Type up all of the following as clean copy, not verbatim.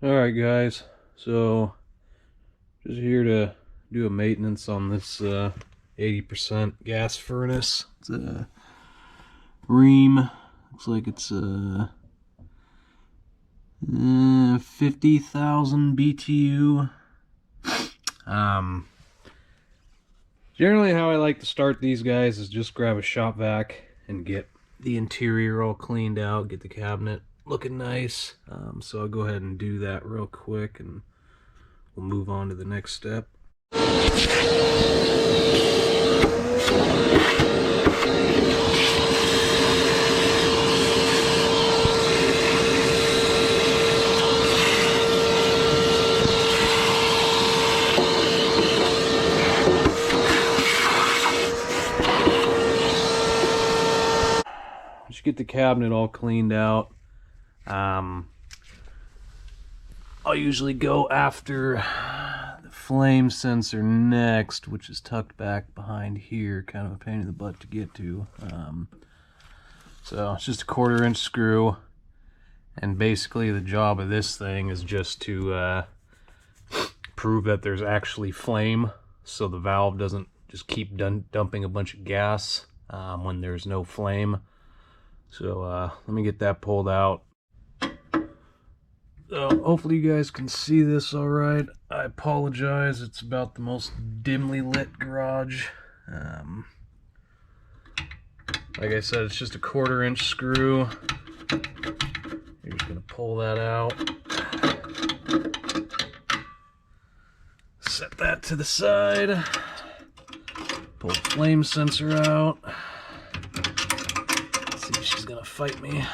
Alright guys, so just here to do a maintenance on this 80% gas furnace. It's a Ream, looks like it's 50,000 BTU. Generally how I like to start these guys is just grab a shop vac and get the interior all cleaned out, get the cabinet looking nice. So I'll go ahead and do that real quick and we'll move on to the next step. Just get the cabinet all cleaned out. I'll usually go after the flame sensor next, which is tucked back behind here, kind of a pain in the butt to get to. So it's just a 1/4-inch screw, and basically the job of this thing is just to prove that there's actually flame, so the valve doesn't just keep dumping a bunch of gas when there's no flame. So let me get that pulled out. So hopefully you guys can see this all right. I apologize, it's about the most dimly lit garage. Like I said, it's just a 1/4-inch screw. You're just gonna pull that out. Set that to the side. Pull the flame sensor out. Let's see if she's gonna fight me.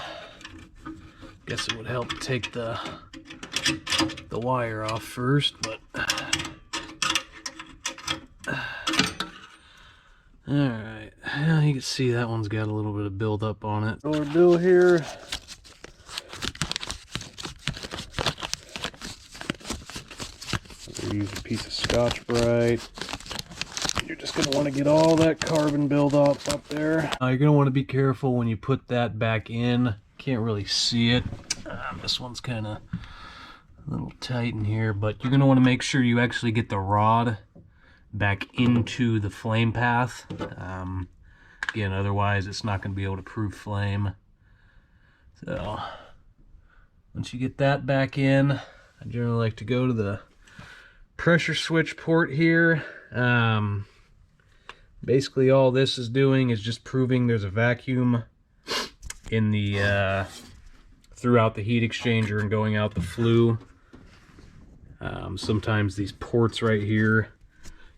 Guess it would help to take the wire off first, but alright. Yeah, you can see that one's got a little bit of build-up on it. Dollar bill here. We'll use a piece of Scotch-Brite. You're just going to want to get all that carbon buildup up there. You're going to want to be careful when you put that back in. Can't really see it. This one's kind of a little tight in here, but you're going to want to make sure you actually get the rod back into the flame path. Again, otherwise it's not going to be able to prove flame. So once you get that back in, I generally like to go to the pressure switch port here. Basically all this is doing is just proving there's a vacuum in the throughout the heat exchanger and going out the flue. Sometimes these ports right here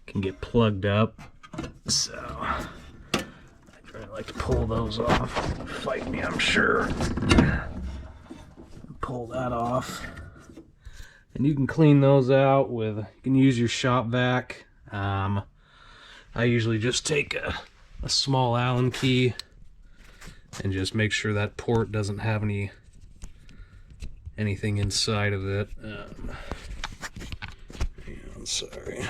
can get plugged up, so I try to like to pull those off. Fight me, I'm sure. Pull that off, and you can clean those out with. You can use your shop vac. I usually just take a small Allen key and just make sure that port doesn't have anything inside of it. I'm sorry.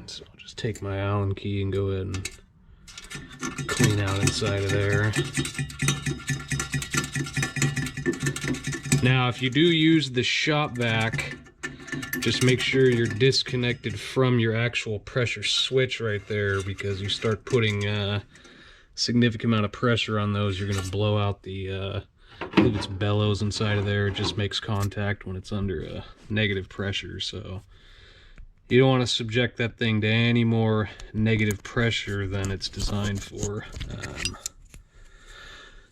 So I'll just take my Allen key and go ahead and clean out inside of there. Now, if you do use the shop vac, just make sure you're disconnected from your actual pressure switch right there, because you start putting a significant amount of pressure on those, you're going to blow out the I believe it's bellows inside of there. It just makes contact when it's under negative pressure, so you don't want to subject that thing to any more negative pressure than it's designed for.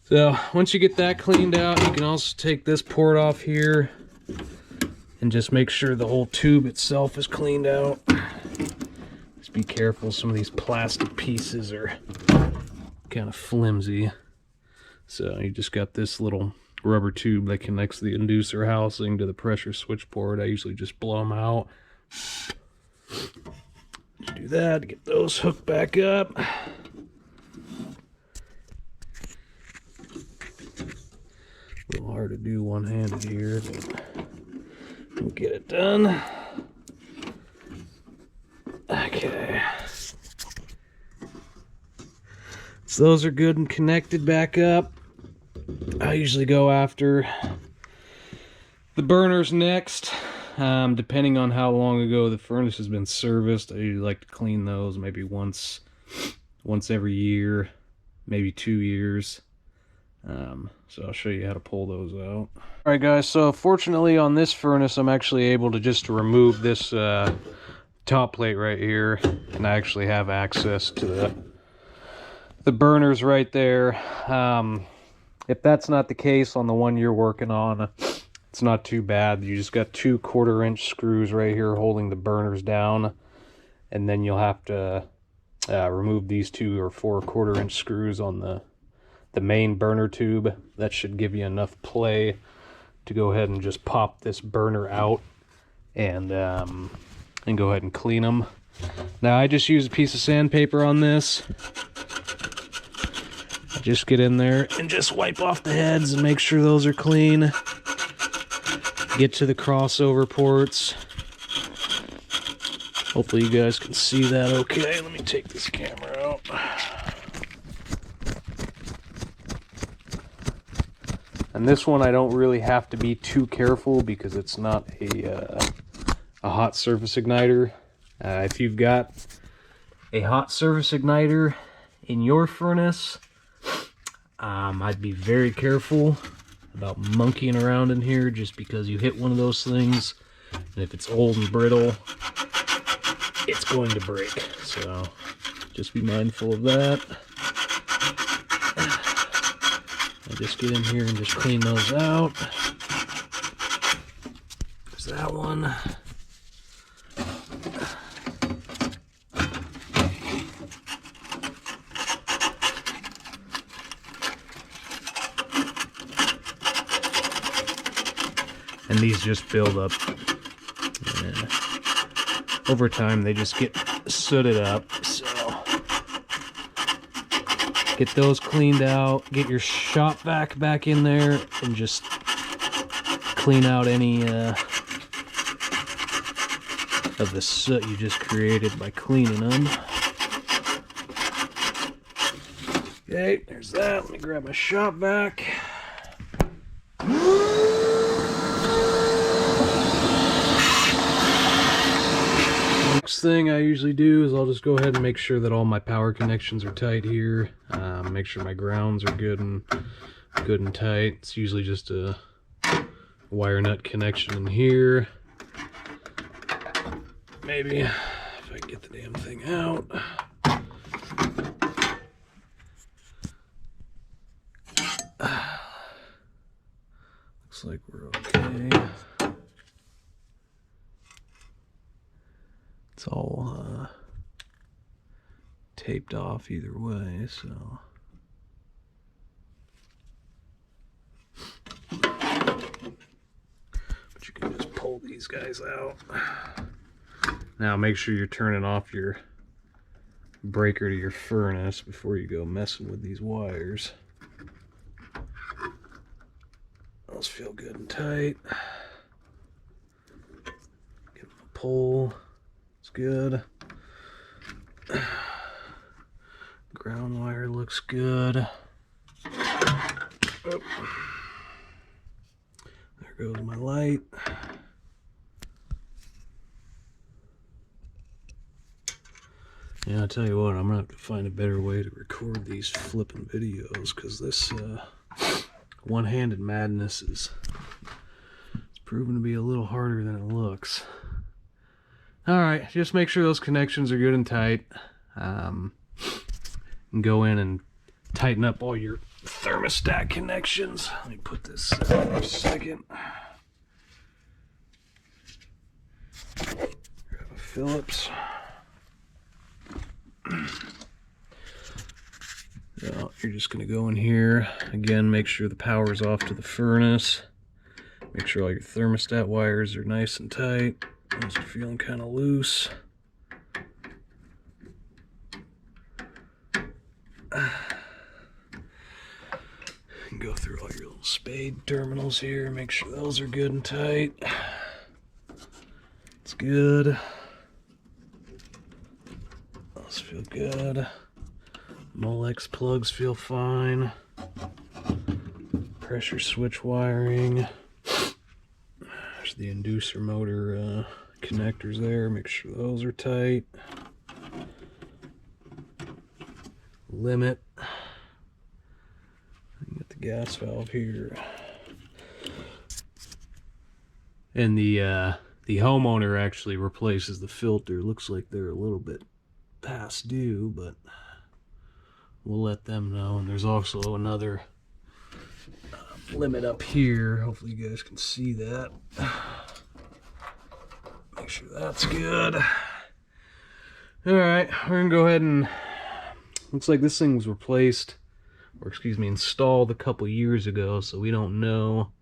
So once you get that cleaned out, you can also take this port off here and just make sure the whole tube itself is cleaned out. Just be careful, some of these plastic pieces are kind of flimsy. So you just got this little rubber tube that connects the inducer housing to the pressure switch port. I usually just blow them out. Do that, get those hooked back up. A little hard to do one-handed here, but we'll get it done. Okay. So those are good and connected back up. I usually go after the burners next. Depending on how long ago the furnace has been serviced, I usually like to clean those maybe once every year, maybe 2 years. So I'll show you how to pull those out. Alright guys, so fortunately on this furnace I'm actually able to just remove this top plate right here, and I actually have access to the burners right there. If that's not the case on the one you're working on, it's not too bad. You just got 2 1/4-inch screws right here holding the burners down, and then you'll have to remove these 2 or 4 1/4-inch screws on the main burner tube. That should give you enough play to go ahead and just pop this burner out and go ahead and clean them. Now I just use a piece of sandpaper on this. Just get in there and just wipe off the heads and make sure those are clean. Get to the crossover ports. Hopefully you guys can see that okay. Let me take this camera out. And this one I don't really have to be too careful because it's not a hot surface igniter. If you've got a hot surface igniter in your furnace, I'd be very careful about monkeying around in here, just because you hit one of those things, and if it's old and brittle, it's going to break. So just be mindful of that. I'll just get in here and just clean those out. There's that one. And these just build up. Yeah. Over time, they just get sooted up. So get those cleaned out. Get your shop vac back in there and just clean out any of the soot you just created by cleaning them. Okay, there's that. Let me grab my shop vac. Next thing I usually do is I'll just go ahead and make sure that all my power connections are tight here. Make sure my grounds are good and tight. It's usually just a wire nut connection in here. Maybe if I can get the damn thing out. Looks like we're okay. It's all taped off either way, so. But you can just pull these guys out. Now make sure you're turning off your breaker to your furnace before you go messing with these wires. Those feel good and tight. Give them a pull. It's good. Ground wire looks good. Oh. There goes my light. Yeah, I'll tell you what, I'm gonna have to find a better way to record these flipping videos, because this one-handed madness is proven to be a little harder than it looks. Alright, just make sure those connections are good and tight. And go in and tighten up all your thermostat connections. Let me put this for a second. Grab a Phillips. So you're just going to go in here. Again, make sure the power's off to the furnace. Make sure all your thermostat wires are nice and tight. Those are feeling kind of loose. And go through all your little spade terminals here. Make sure those are good and tight. It's good. Those feel good. Molex plugs feel fine. pressure switch wiring. There's the inducer motor connectors there. Make sure those are tight. Limit. You got the gas valve here. And the homeowner actually replaces the filter. Looks like they're a little bit past due, but we'll let them know. And there's also another limit up here. Hopefully you guys can see that. Make sure that's good. All right, we're gonna go ahead and, looks like this thing was replaced, or excuse me, installed a couple years ago, so we don't know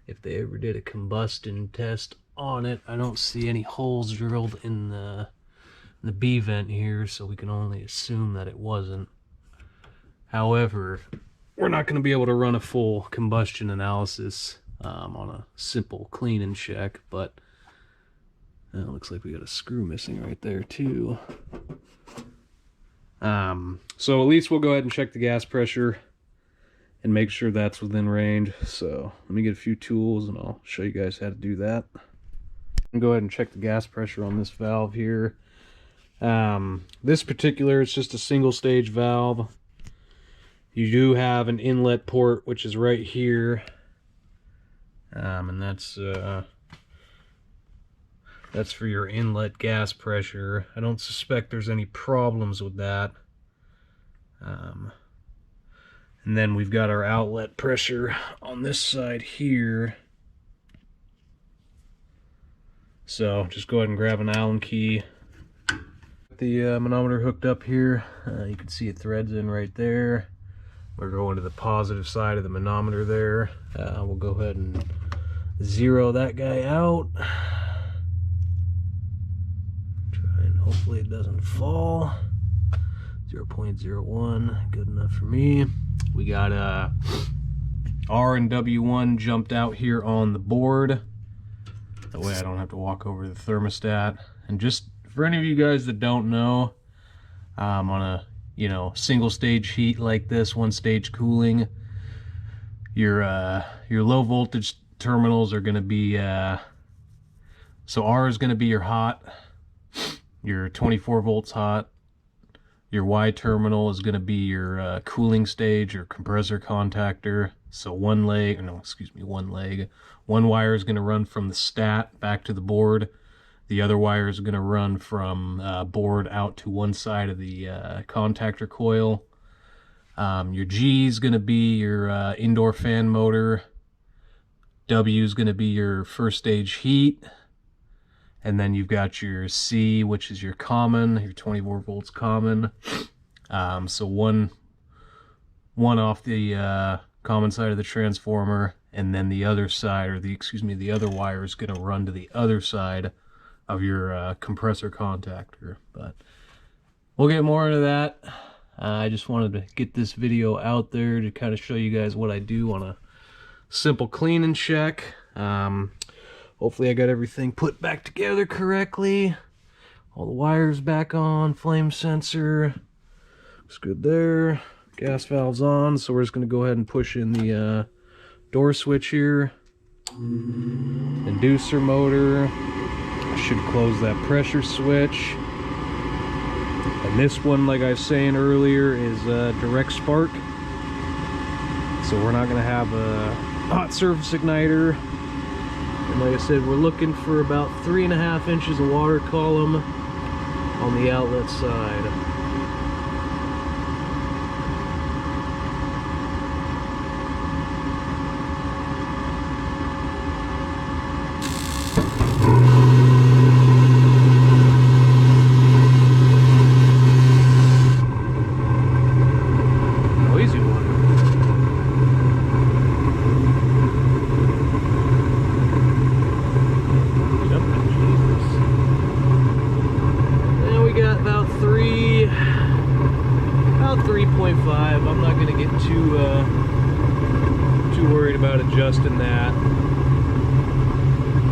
if they ever did a combustion test on it. I don't see any holes drilled in the B vent here, so we can only assume that it wasn't. However, we're not going to be able to run a full combustion analysis on a simple clean and check, but it looks like we got a screw missing right there too. So at least we'll go ahead and check the gas pressure and make sure that's within range. So let me get a few tools and I'll show you guys how to do that. And go ahead and check the gas pressure on this valve here. This particular, it's just a single stage valve. You do have an inlet port, which is right here, and that's for your inlet gas pressure. I don't suspect there's any problems with that. And then we've got our outlet pressure on this side here. So just go ahead and grab an Allen key. The manometer hooked up here. You can see it threads in right there. We're going to the positive side of the manometer there. We'll go ahead and zero that guy out. Try and hopefully it doesn't fall. 0.01, good enough for me. We got R and W1 jumped out here on the board. That way I don't have to walk over the thermostat. And just for any of you guys that don't know, on a single stage heat like this, one stage cooling, your low voltage terminals are going to be so R is going to be your hot, your 24 volts hot. Your Y terminal is going to be your cooling stage or compressor contactor. So one wire is going to run from the stat back to the board. The other wire is going to run from board out to one side of the contactor coil. Your G is going to be your indoor fan motor. W is going to be your first stage heat. And then you've got your C, which is your common, your 24 volts common. So one off the common side of the transformer, and then the other side, or the other wire is going to run to the other side of your compressor contactor. But we'll get more into that. I just wanted to get this video out there to kind of show you guys what I do on a simple clean and check. Hopefully I got everything put back together correctly. All the wires back on, flame sensor. Looks good there. Gas valve's on, so we're just going to go ahead and push in the door switch here. Inducer motor. I should close that pressure switch. And this one, like I was saying earlier, is direct spark. So we're not going to have a hot surface igniter. And like I said, we're looking for about 3.5 inches of water column on the outlet side. I'm not going to get too worried about adjusting that.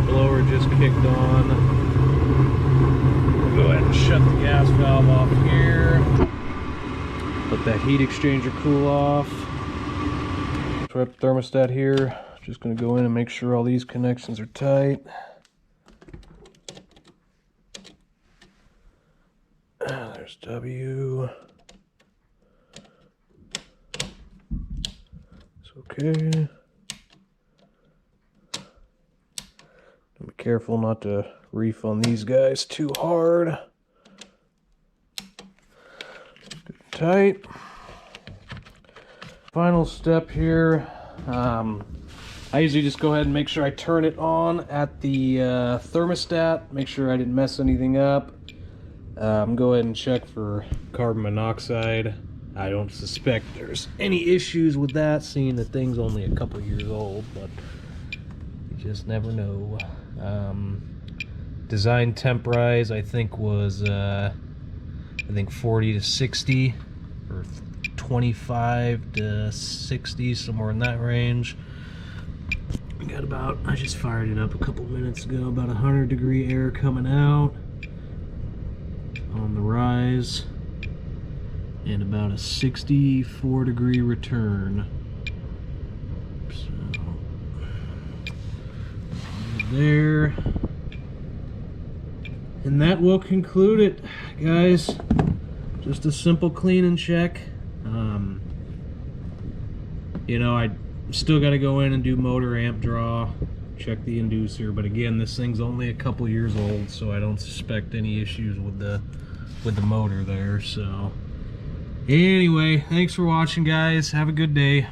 Blower just kicked on. We'll go ahead and shut the gas valve off here. Let that heat exchanger cool off. Swept thermostat here. Just going to go in and make sure all these connections are tight. There's W. It's okay. Be careful not to reef on these guys too hard. Good and tight. Final step here. I usually just go ahead and make sure I turn it on at the thermostat. Make sure I didn't mess anything up. Go ahead and check for carbon monoxide. I don't suspect there's any issues with that, seeing the thing's only a couple years old, but you just never know. Design temp rise I think was 40 to 60 or 25 to 60, somewhere in that range. We got about, I just fired it up a couple minutes ago, about 100-degree air coming out on the rise and about a 64-degree return. So there, and that will conclude it, guys. Just a simple clean and check. You know, I still got to go in and do motor amp draw, check the inducer, but again, this thing's only a couple years old, so I don't suspect any issues with the motor there. So anyway, thanks for watching, guys. Have a good day.